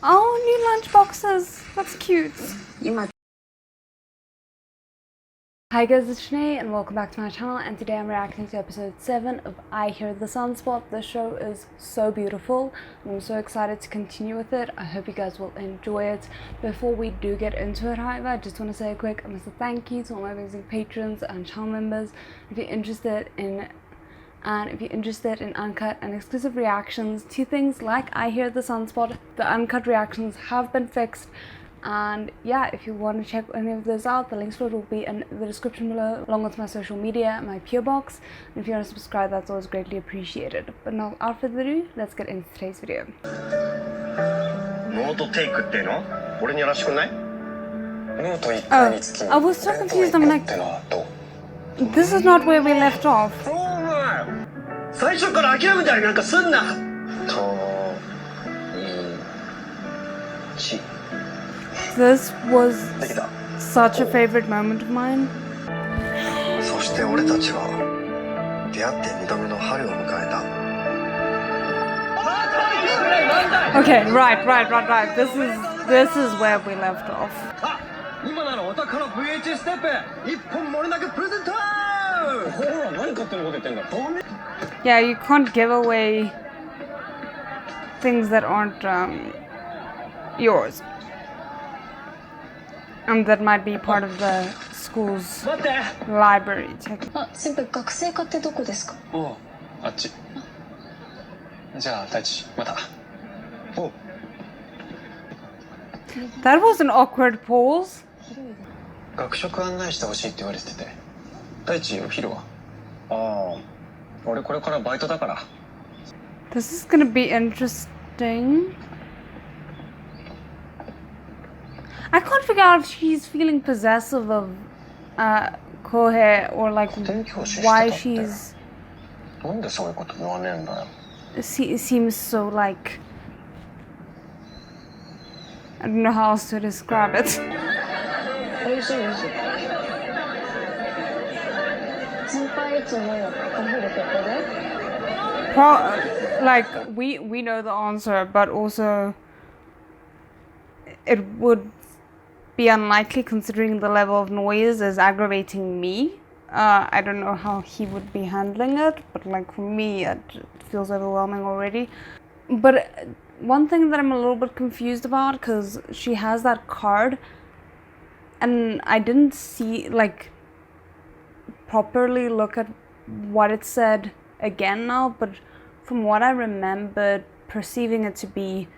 Oh, new lunch boxes. That's cute. Hi guys, it's Sinead and welcome back to my channel, and today I'm reacting to episode 7 of I Hear the Sunspot. This show is so beautiful and I'm so excited to continue with it. I hope you guys will enjoy it. Before we do get into it, however, I just want to say a quick massive thank you to all my amazing patrons and channel members. If you're interested in uncut and exclusive reactions to things like I Hear the Sunspot, the uncut reactions have been fixed. And yeah, if you want to check any of those out, the links for it will be in the description below, along with my social media, my PO box. And if you want to subscribe, that's always greatly appreciated. But now, without further ado, let's get into today's video. Oh, I was so confused. I'm like, this is not where we left off. This was such a favorite moment of mine. Okay, right. This is where we left off. Yeah, you can't give away things that aren't yours. And that might be part of the school's library. That was an awkward pause. This is gonna be interesting. I can't figure out if she's feeling possessive of Kohei, or like why she's it seems so like, I don't know how else to describe it. Like we know the answer, but also it would be unlikely considering the level of noise is aggravating me. I don't know how he would be handling it, but like for me it feels overwhelming already. But one thing that I'm a little bit confused about, because she has that card and I didn't see like properly look at what it said again now, but from what I remembered perceiving it to be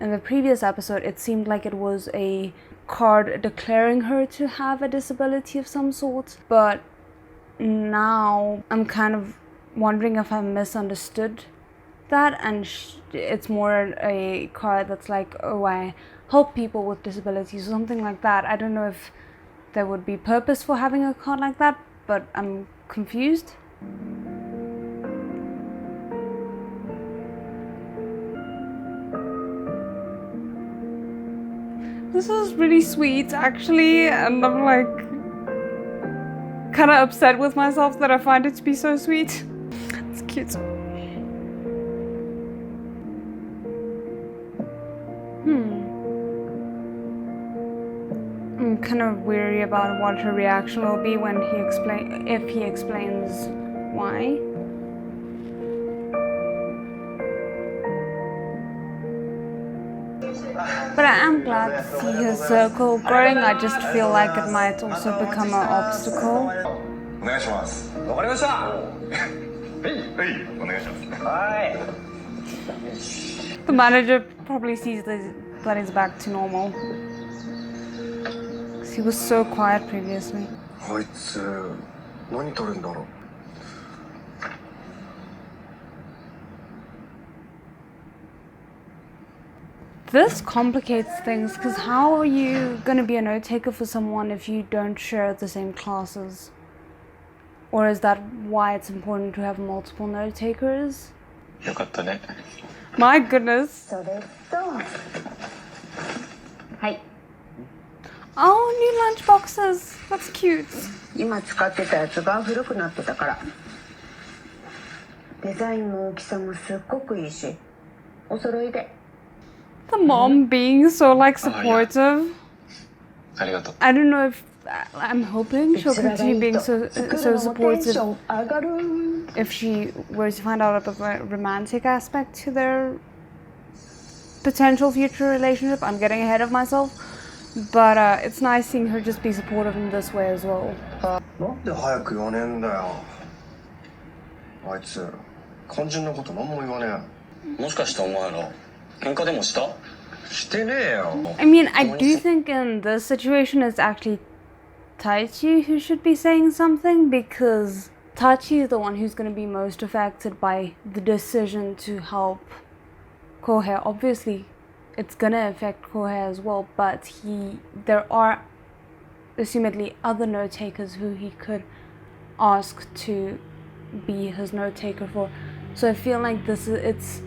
in the previous episode, it seemed like it was a card declaring her to have a disability of some sort. But now I'm kind of wondering if I misunderstood that, and it's more a card that's like, oh, I help people with disabilities or something like that. I don't know if there would be purpose for having a card like that, but I'm confused. This is really sweet actually, and I'm like kind of upset with myself that I find it to be so sweet. It's cute. I'm kind of weary about what her reaction will be when if he explains why. But I am glad to see his circle growing. I just feel like it might also become an obstacle. The manager probably sees that he's back to normal. Because he was so quiet previously. This complicates things, because how are you going to be a note taker for someone if you don't share the same classes? Or is that why it's important to have multiple note takers? My goodness. Oh, new lunch boxes. That's cute. 今使ってたやつが古くなってたから。デザインも大きさもすっごくいいし、お揃いで。the mom being so like supportive. I don't know if I'm hoping she'll continue being so supportive if she were to find out about the romantic aspect to their potential future relationship. I'm getting ahead of myself, but it's nice seeing her just be supportive in this way as well. なんで早く言わねえんだよ。あいつ肝心なこと何も言わねえ。もしかしてお前ら喧嘩でもした？してねえよ。I mean, I do think in this situation it's actually Taichi who should be saying something, because Taichi is the one who's going to be most affected by the decision to help Kohei. Obviously, it's going to affect Kohei as well, but there are assumedly other note takers who he could ask to be his note taker for. So I feel like it's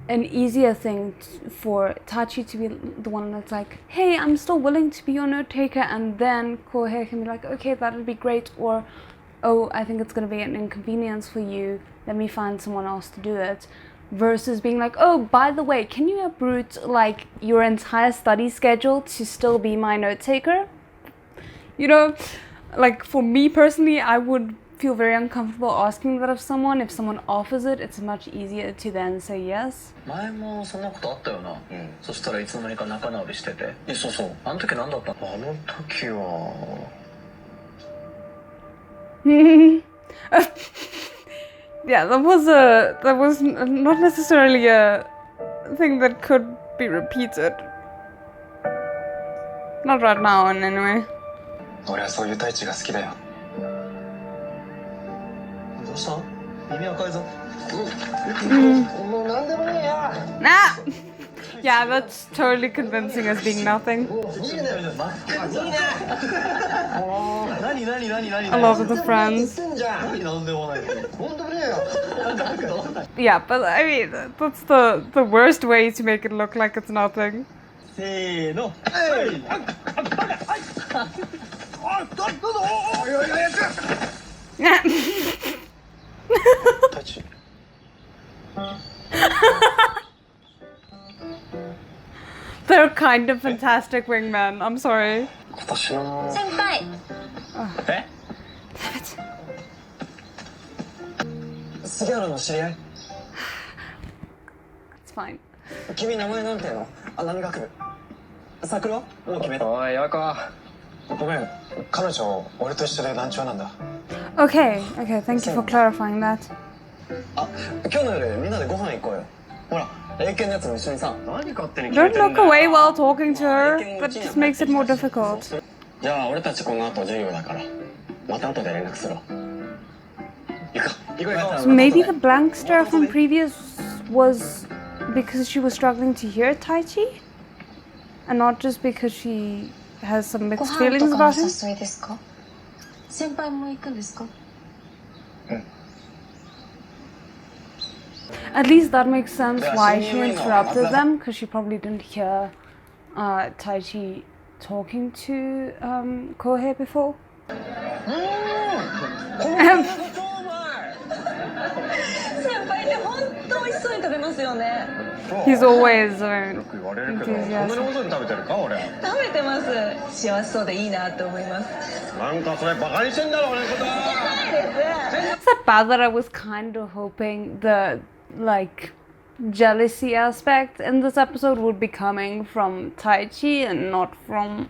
an easier thing for Tachi to be the one that's like, hey, I'm still willing to be your note taker, and then Kohei can be like, okay, that would be great, or oh, I think it's going to be an inconvenience for you, let me find someone else to do it, versus being like, oh, by the way, can you uproot like your entire study schedule to still be my note taker? You know, like for me personally, I would feel very uncomfortable asking that of someone. If someone offers it, it's much easier to then say yes. 前もそんなことあったよな。そしたらいつの間にか仲直りしてて。そうそう。あの時何だったの？あの時は。Yeah, that was not necessarily a thing that could be repeated. Not right now, anyway. 俺はそういう太一が好きだよ。どうした？耳赤いぞ。もう何でもねえや。Ah! Yeah, that's totally convincing as being nothing. I love the friends. Yeah, but I mean, that's the worst way to make it look like it's nothing. せーの。They're kind of fantastic wingmen. I'm sorry. 今年の。先輩。え？杉原の知り合い？ It's fine. 君名前なんていうの？あ、何学部？桜？もう決めた。おい、やか。ごめん、彼女俺と一緒で団長なんだ。Okay, thank you for clarifying that. あ、今日の夜みんなでご飯行こうよ。ほら、英検のやつも一緒にさ。何勝手に決 Don't めてん look だよ。 away while talking to her. That just makes it more difficult. じゃあ俺たちこの後授業だから、また後で連絡するわ。行こう。行こう行こう。 So maybe the blank stare from previous was because she was struggling to hear Taichi, and not just because she has some ご mixed 飯 feelings とかの about him. 誘いですか？先輩も行くんですか？ At least that makes sense why she interrupted them, because she probably didn't hear Taichi talking to Kohei before. 先輩って本当美味しそうに食べますよね。 He's always よく言われるけど、そんなに enthusiastic. 大勢に食べてるか俺。食べてます。幸せそうでいいなと思います。なんかそれバカにしてんだろ俺のこと。ないです。 It's that bad that I was kind of hoping the like jealousy aspect in this episode would be coming from Taichi and not from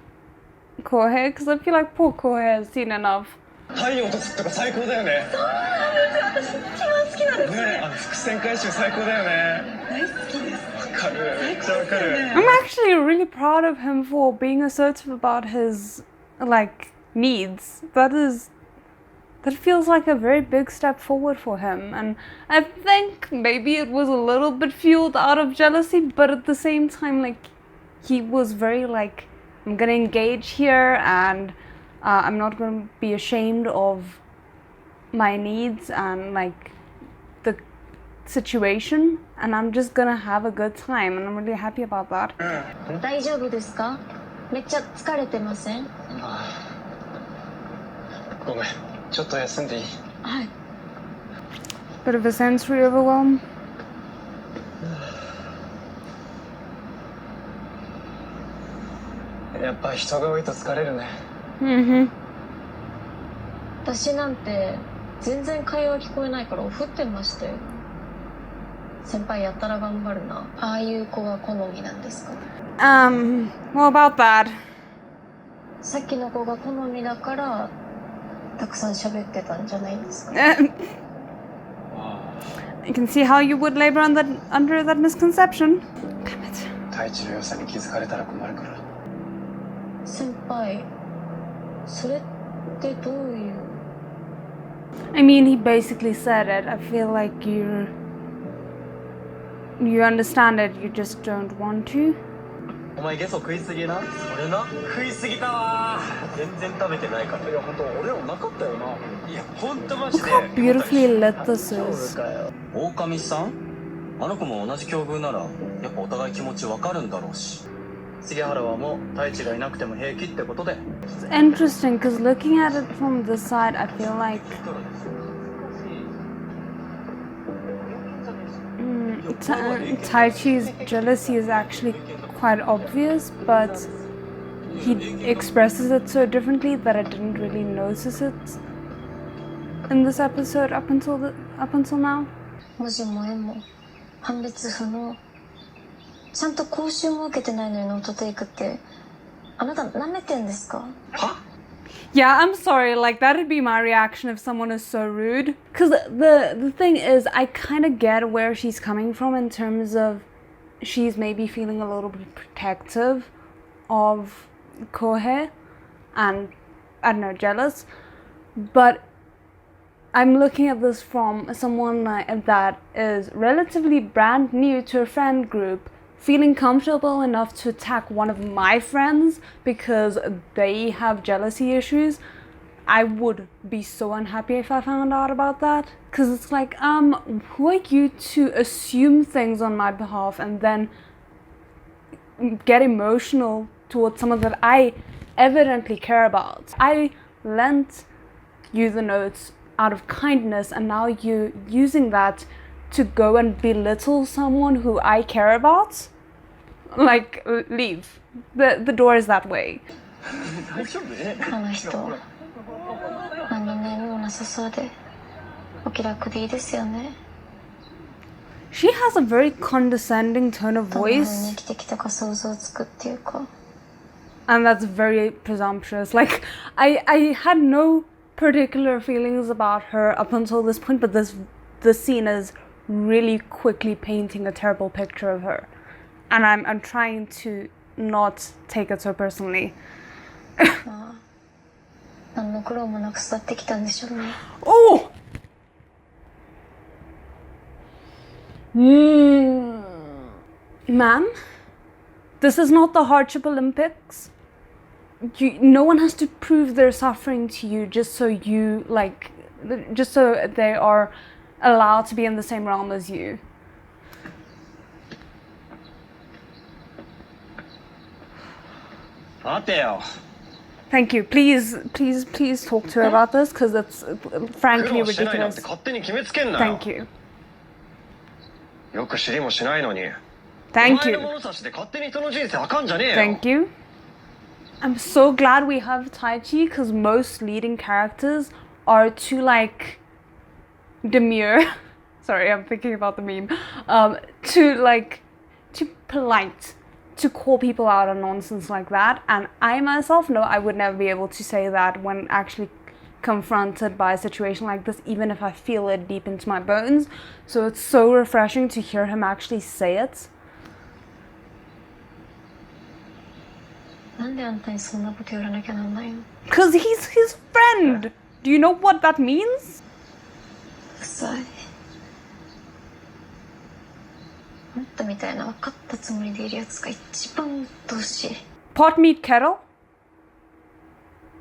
Kohei, because I feel like poor Kohei has seen enough. 太陽とつとか最高だよね。そうなんです。私一番好きなんです。ね、あの伏線回収最高だよね。大好きです。わかる、めっちゃわかる。I'm actually really proud of him for being assertive about his like needs. That feels like a very big step forward for him, and I think maybe it was a little bit fueled out of jealousy, but at the same time, like, he was very like, I'm gonna engage here, and I'm not gonna be ashamed of my needs and like the situation, and I'm just gonna have a good time, and I'm really happy about that. 大丈夫ですか？めっちゃ疲れてません？ごめん、ちょっと休んでいい？はい。 Bit of a sensory overwhelm. やっぱ人が多いと疲れるね。私なんて全然会話聞こえないからおふってましたよ。先輩やったら頑張るな。ああいう子が好みなんですか？ What about that? さっきの子が好みだからたくさん喋ってたんじゃないですか？ I can see how you would labor under that misconception. Damn it. 太一の良さに気づかれたら困るから。先輩、それってどういう？ I mean, he basically said it. I feel like you understand it, you just don't want to. お前ゲソ食いすぎな。俺な食いすぎたわ。全然食べてないから。いや本当俺らもなかったよな。いや本当マジ Look で。 how beautifully lit this is. 狼さん、あの子も同じ境遇ならやっぱお互い気持ちわかるんだろうし。杉原はもう太一がいなくても平気ってことで。 It's interesting because looking at it from this side, I feel like Taichi's jealousy is actually quite obvious, but he expresses it so differently that I didn't really notice it in this episode up until now. 文字も絵も判別不能。ちゃんと講習も受けてないのにノートテイクって、あなた舐めてんですか？ Yeah, I'm sorry, like that'd be my reaction if someone is so rude. Because the thing is, I kind of get where she's coming from in terms of she's maybe feeling a little bit protective of Kohei and, I don't know, jealous. But I'm looking at this from someone that is relatively brand new to a friend group, feeling comfortable enough to attack one of my friends because they have jealousy issues. I would be so unhappy if I found out about that. Because it's like, who are you to assume things on my behalf and then get emotional towards someone that I evidently care about? I lent you the notes out of kindness, and now you're using that to go and belittle someone who I care about? Like, leave. The door is that way. あの人、何の悩みもなさそうで、お気楽でいいですよね。She has a very condescending tone of どんな風に voice, 生きてきたか想像つくっていうか。 and that's very presumptuous. Like, I had no particular feelings about her up until this point, but this scene is really quickly painting a terrible picture of her, and I'm trying to not take it so personally. 何の苦労もなく育ってきたんでしょうね。 Oh! Ma'am, this is not the Hardship Olympics. No one has to prove their suffering to you just so they are allowed to be in the same realm as you. Thank you. Please talk to her about this because it's frankly ridiculous. Thank you. よく知りもしないのに。 Thank お前 you. の物差しで勝手に人の人生あかんじゃねえよ。 Thank you. I'm so glad we have Taichi because most leading characters are too like demure. Sorry, I'm thinking about the meme. Too polite to call people out on nonsense like that. And I myself know I would never be able to say that when actually confronted by a situation like this, even if I feel it deep into my bones. So it's so refreshing to hear him actually say it. なんであんたにそんなこと言わなきゃなんないの？ Because he's his friend. Do you know what that means? うさい。あんたみたいな分かったつもりでいるやつが一番鬱陶しい。 Pot meet kettle?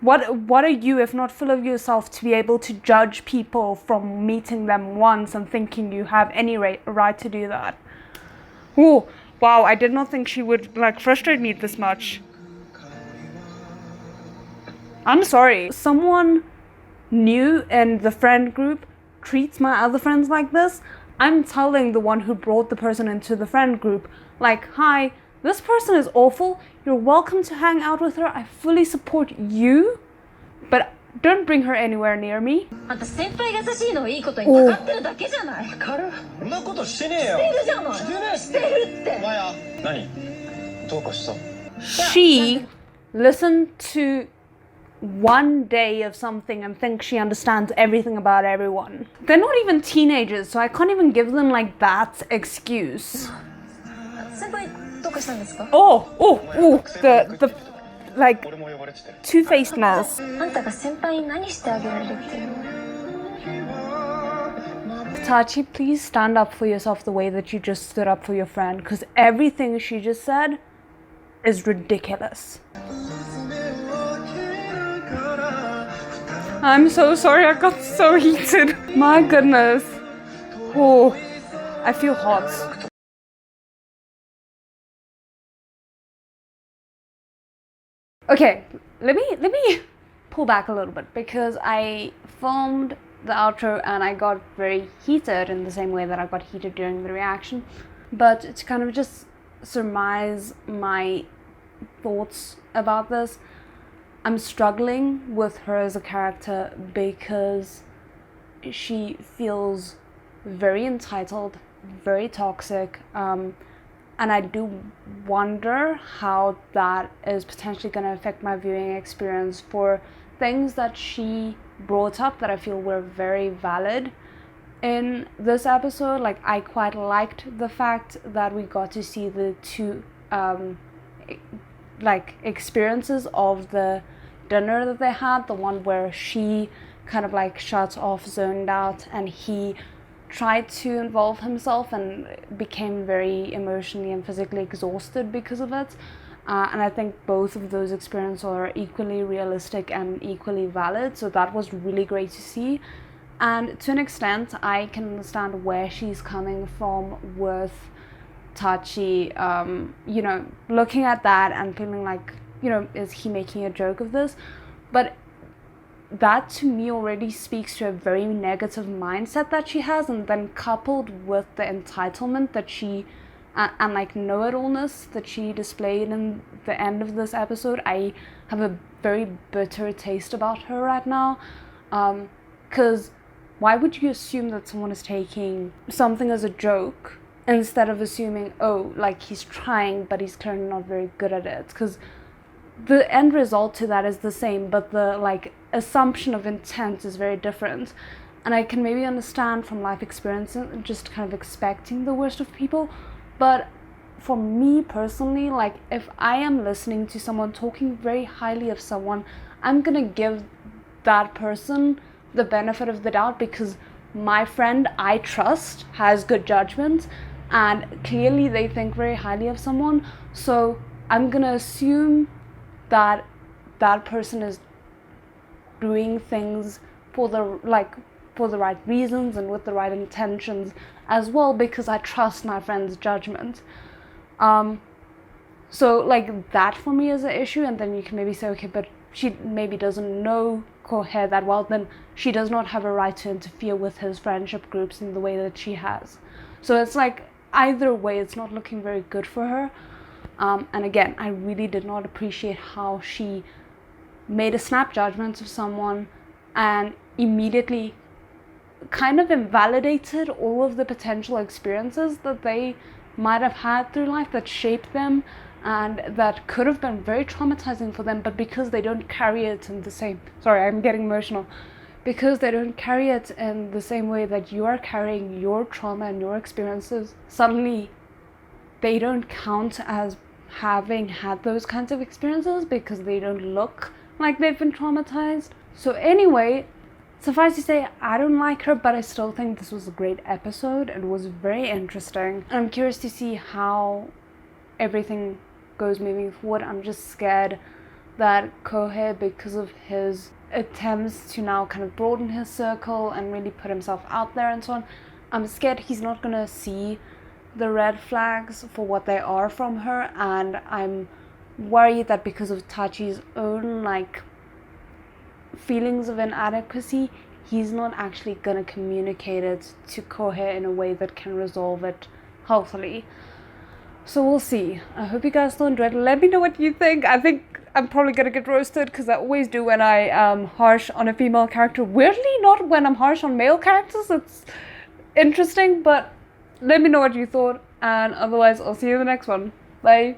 What are you if not full of yourself to be able to judge people from meeting them once and thinking you have any right to do that? Oh, wow, I did not think she would frustrate me this much. I'm sorry. Someone new in the friend group treats my other friends like this. I'm telling the one who brought the person into the friend group, like, hi, this person is awful. You're welcome to hang out with her. I fully support you, but don't bring her anywhere near me. あんた先輩が優しいのをいいことにかかってるだけじゃない。わかる？そんなことしてねえよ。してるじゃない。してねえ。してるって。お前や。何？どうかした？ She listened to one day of something and thinks she understands everything about everyone. They're not even teenagers, so I can't even give them like that excuse. 先輩どうかしたんですか？ The like 俺も呼ばれてて。 two-facedness. あんたが先輩に何してあげられるっていうの？ Tachi, please stand up for yourself the way that you just stood up for your friend, because everything she just said is ridiculous. I'm so sorry, I got so heated. My goodness. Oh, I feel hot. Okay, let me pull back a little bit, because I filmed the outro and I got very heated in the same way that I got heated during the reaction. But to kind of just surmise my thoughts about this, I'm struggling with her as a character because she feels very entitled, very toxic, and I do wonder how that is potentially going to affect my viewing experience for things that she brought up that I feel were very valid in this episode. Like, I quite liked the fact that we got to see the two experiences of the dinner that they had. The one where she kind of like shut off, zoned out, and he tried to involve himself and became very emotionally and physically exhausted because of it. And I think both of those experiences are equally realistic and equally valid, so that was really great to see. And to an extent, I can understand where she's coming from with Tachi, looking at that and feeling like, is he making a joke of this? But that to me already speaks to a very negative mindset that she has, and then coupled with the entitlement that she and like know-it-allness that she displayed in the end of this episode, I have a very bitter taste about her right now. Because why would you assume that someone is taking something as a joke instead of assuming, oh, like he's trying but he's clearly not very good at it? Because the end result to that is the same, but the like assumption of intent is very different. And I can maybe understand from life experience just kind of expecting the worst of people. But for me personally, like if I am listening to someone talking very highly of someone, I'm gonna give that person the benefit of the doubt, because my friend I trust has good judgment and clearly they think very highly of someone. So I'm gonna assume that that person is doing things for the right reasons and with the right intentions as well, because I trust my friend's judgment. So like that for me is an issue. And then you can maybe say, okay, but she maybe doesn't know Kohei that well, then she does not have a right to interfere with his friendship groups in the way that she has. So it's like either way, it's not looking very good for her. And again, I really did not appreciate how she made a snap judgment of someone and immediately kind of invalidated all of the potential experiences that they might have had through life that shaped them and that could have been very traumatizing for them, but because they don't carry it in the same, sorry, I'm getting emotional, because they don't carry it in the same way that you are carrying your trauma and your experiences, suddenly they don't count as having had those kinds of experiences because they don't look like they've been traumatized. So anyway, suffice to say, I don't like her, but I still think this was a great episode. It was very interesting. I'm curious to see how everything goes moving forward. I'm just scared that Kohei, because of his attempts to now kind of broaden his circle and really put himself out there and so on, I'm scared he's not gonna see the red flags for what they are from her, and I'm worried that because of Tachi's own like feelings of inadequacy, he's not actually gonna communicate it to Kohei in a way that can resolve it healthily. So we'll see. I hope you guys still enjoyed it. Let me know what you think. I think I'm probably gonna get roasted because I always do when I am harsh on a female character. Weirdly, not when I'm harsh on male characters. It's interesting, but let me know what you thought. And otherwise, I'll see you in the next one. Bye.